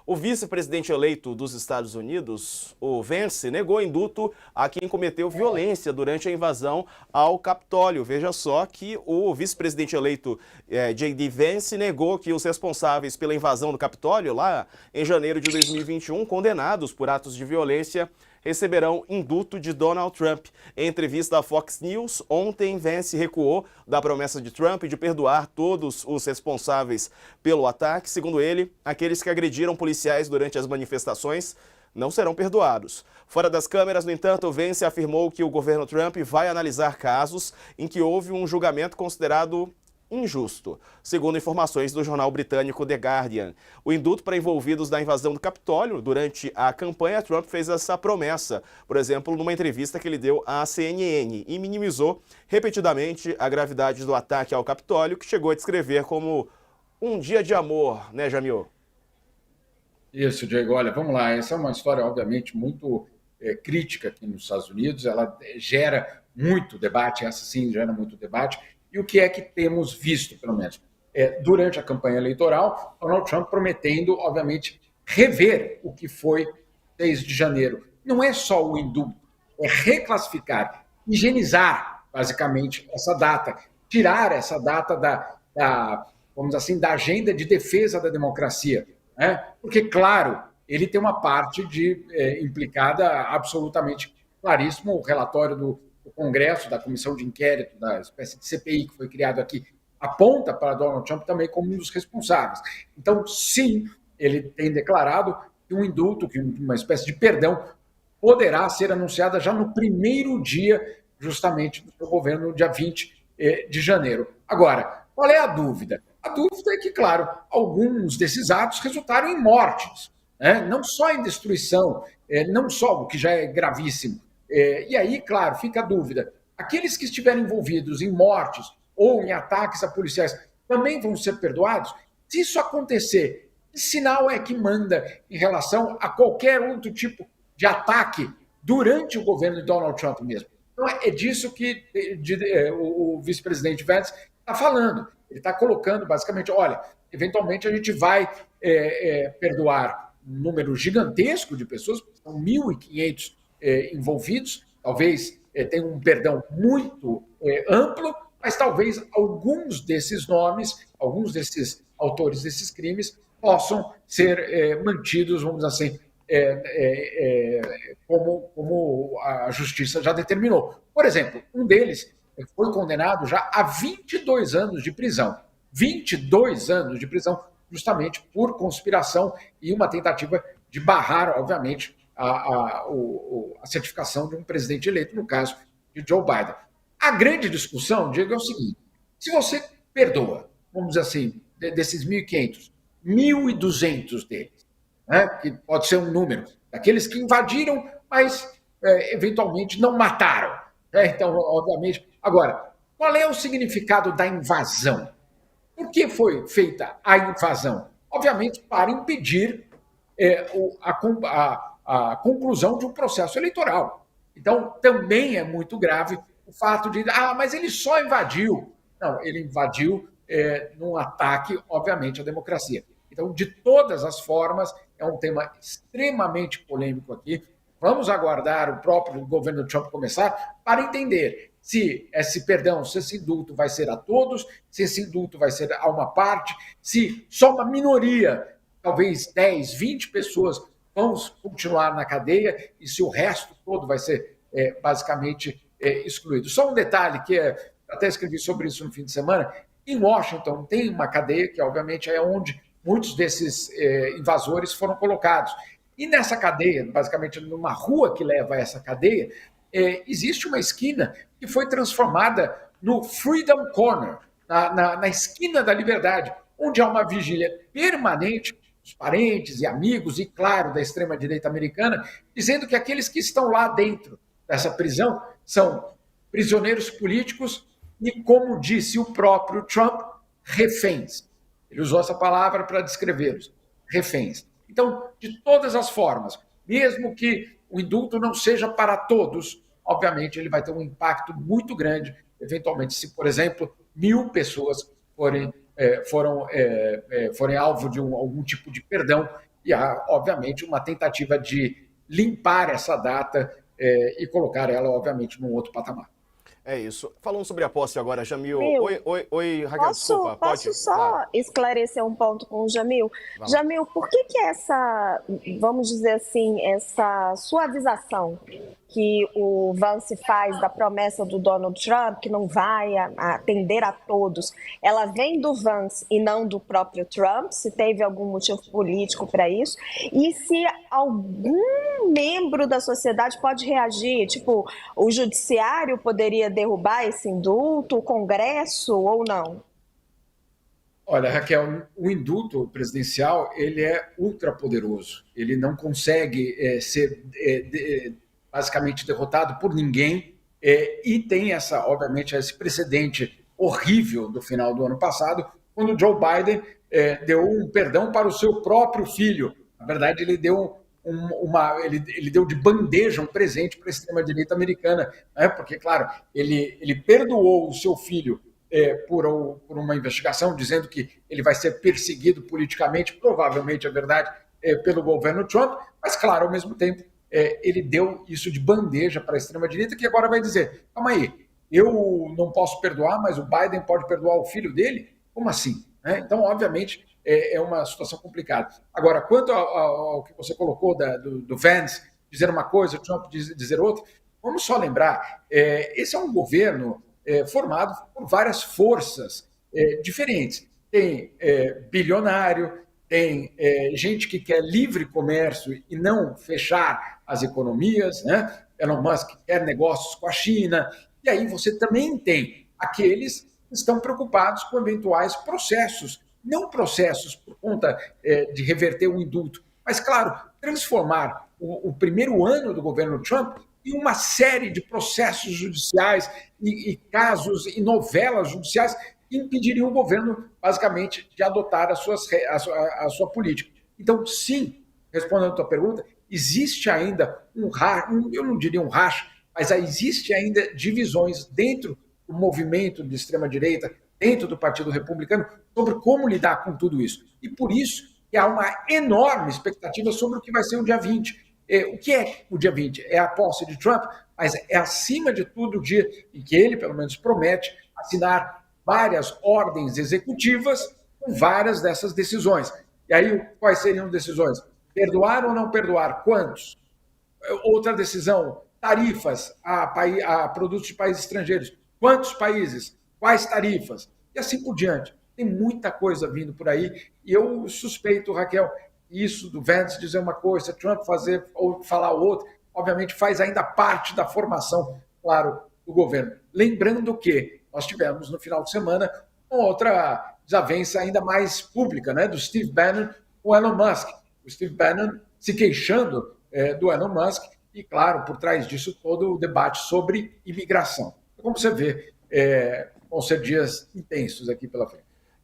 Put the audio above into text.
O vice-presidente eleito dos Estados Unidos, o Vance, negou indulto a quem cometeu violência durante a invasão ao Capitólio. Veja só que o vice-presidente eleito J.D. Vance negou que os responsáveis pela invasão do Capitólio, lá em janeiro de 2021, condenados por atos de violência, receberão indulto de Donald Trump. Em entrevista à Fox News, ontem Vance recuou da promessa de Trump de perdoar todos os responsáveis pelo ataque. Segundo ele, aqueles que agrediram policiais durante as manifestações não serão perdoados. Fora das câmeras, no entanto, Vance afirmou que o governo Trump vai analisar casos em que houve um julgamento considerado injusto, segundo informações do jornal britânico The Guardian. O indulto para envolvidos na invasão do Capitólio durante a campanha, Trump fez essa promessa, por exemplo, numa entrevista que ele deu à CNN, e minimizou repetidamente a gravidade do ataque ao Capitólio, que chegou a descrever como um dia de amor, né, Jamil? Isso, Diego. Olha, vamos lá. Essa é uma história, obviamente, muito crítica aqui nos Estados Unidos. Ela gera muito debate, essa sim gera muito debate. E o que é que temos visto, pelo menos? Durante a campanha eleitoral, Donald Trump prometendo, obviamente, rever o que foi 6 de janeiro. Não é só o indulto, é reclassificar, higienizar, basicamente, essa data, tirar essa data vamos dizer assim, da agenda de defesa da democracia. Né? Porque, claro, ele tem uma parte implicada absolutamente claríssimo, o relatório do Congresso, da comissão de inquérito, da espécie de CPI que foi criado aqui, aponta para Donald Trump também como um dos responsáveis. Então, sim, ele tem declarado que um indulto, que uma espécie de perdão, poderá ser anunciada já no primeiro dia, justamente, do seu governo, no dia 20 de janeiro. Agora, qual é a dúvida? A dúvida é que, claro, alguns desses atos resultaram em mortes, né? Não só em destruição, não só, o que já é gravíssimo. E aí, claro, fica a dúvida. Aqueles que estiverem envolvidos em mortes ou em ataques a policiais também vão ser perdoados? Se isso acontecer, que sinal é que manda em relação a qualquer outro tipo de ataque durante o governo de Donald Trump mesmo? Então, é disso que o vice-presidente Vance está falando. Ele está colocando, basicamente, olha, eventualmente a gente vai perdoar um número gigantesco de pessoas, são 1.500 envolvidos, talvez tenha um perdão muito amplo, mas talvez alguns desses nomes, alguns desses autores desses crimes possam ser mantidos, vamos dizer assim, como a justiça já determinou. Por exemplo, um deles foi condenado já a 22 anos de prisão. 22 anos de prisão, justamente por conspiração e uma tentativa de barrar, obviamente, a certificação de um presidente eleito, no caso de Joe Biden. A grande discussão, Diego, é o seguinte: se você perdoa, vamos dizer assim, desses 1.500, 1.200 deles, né, que pode ser um número, daqueles que invadiram, mas eventualmente não mataram. Né? Então, obviamente. Agora, qual é o significado da invasão? Por que foi feita a invasão? Obviamente, para impedir a conclusão de um processo eleitoral. Então, também é muito grave o fato de, mas ele só invadiu. Não, ele invadiu num ataque, obviamente, à democracia. Então, de todas as formas, é um tema extremamente polêmico aqui. Vamos aguardar o próprio governo Trump começar para entender se esse perdão, se esse indulto vai ser a todos, se esse indulto vai ser a uma parte, se só uma minoria, talvez 10, 20 pessoas vão continuar na cadeia e se o resto todo vai ser basicamente excluído. Só um detalhe que até escrevi sobre isso no fim de semana. Em Washington tem uma cadeia que obviamente é onde muitos desses invasores foram colocados. E nessa cadeia, basicamente numa rua que leva a essa cadeia, existe uma esquina que foi transformada no Freedom Corner, na esquina da liberdade, onde há uma vigília permanente dos parentes e amigos e, claro, da extrema-direita americana, dizendo que aqueles que estão lá dentro dessa prisão são prisioneiros políticos e, como disse o próprio Trump, reféns. Ele usou essa palavra para descrevê-los, reféns. Então, de todas as formas, mesmo que o indulto não seja para todos, obviamente ele vai ter um impacto muito grande, eventualmente, se, por exemplo, 1.000 pessoas forem alvo de algum tipo de perdão, e há, obviamente, uma tentativa de limpar essa data e colocar ela, obviamente, num outro patamar. É isso. Falando sobre a posse agora, Jamil. Jamil, Oi, Raquel, posso, desculpa, pode? posso Claro, só esclarecer um ponto com o Jamil? vai lá. Jamil, por que essa, vamos dizer assim, essa suavização que o Vance faz da promessa do Donald Trump, que não vai atender a todos, ela vem do Vance e não do próprio Trump, se teve algum motivo político para isso, e se algum membro da sociedade pode reagir, tipo, o judiciário poderia derrubar esse indulto, o Congresso ou não? Olha, Raquel, o indulto presidencial ele é ultrapoderoso. Ele não consegue ser basicamente derrotado por ninguém e tem obviamente, esse precedente horrível do final do ano passado, quando Joe Biden deu um perdão para o seu próprio filho. Na verdade, ele deu ele deu de bandeja um presente para a extrema-direita americana, né? Porque, claro, ele perdoou o seu filho por uma investigação, dizendo que ele vai ser perseguido politicamente, provavelmente é verdade, pelo governo Trump, mas, claro, ao mesmo tempo, ele deu isso de bandeja para a extrema-direita, que agora vai dizer, calma aí, eu não posso perdoar, mas o Biden pode perdoar o filho dele? Como assim? Né? Então, obviamente, é uma situação complicada. Agora, quanto ao que você colocou do Vance, dizer uma coisa, o Trump dizer outra, vamos só lembrar, esse é um governo formado por várias forças diferentes. Tem bilionário, tem gente que quer livre comércio e não fechar as economias, né? Elon Musk quer negócios com a China, e aí você também tem aqueles que estão preocupados com eventuais processos, não processos por conta de reverter o indulto, mas, claro, transformar o primeiro ano do governo Trump em uma série de processos judiciais e casos e novelas judiciais que impediriam o governo, basicamente, de adotar a sua política. Então, sim, respondendo a tua pergunta, existe ainda eu não diria um racha, mas existe ainda divisões dentro do movimento de extrema-direita, dentro do Partido Republicano, sobre como lidar com tudo isso. E por isso que há uma enorme expectativa sobre o que vai ser o dia 20. O que é o dia 20? É a posse de Trump, mas é, acima de tudo, o dia em que ele, pelo menos, promete assinar várias ordens executivas com várias dessas decisões. E aí, quais seriam decisões? Perdoar ou não perdoar? Quantos? Outra decisão, tarifas a produtos de países estrangeiros. Quantos países? Quais tarifas? E assim por diante. Tem muita coisa vindo por aí. E eu suspeito, Raquel, isso do Vance dizer uma coisa, Trump fazer ou falar outra, obviamente faz ainda parte da formação, claro, do governo. Lembrando que nós tivemos no final de semana uma outra desavença ainda mais pública, né, do Steve Bannon com o Elon Musk. O Steve Bannon se queixando do Elon Musk e, claro, por trás disso todo o debate sobre imigração. Como você vê, vão ser dias intensos aqui pela frente.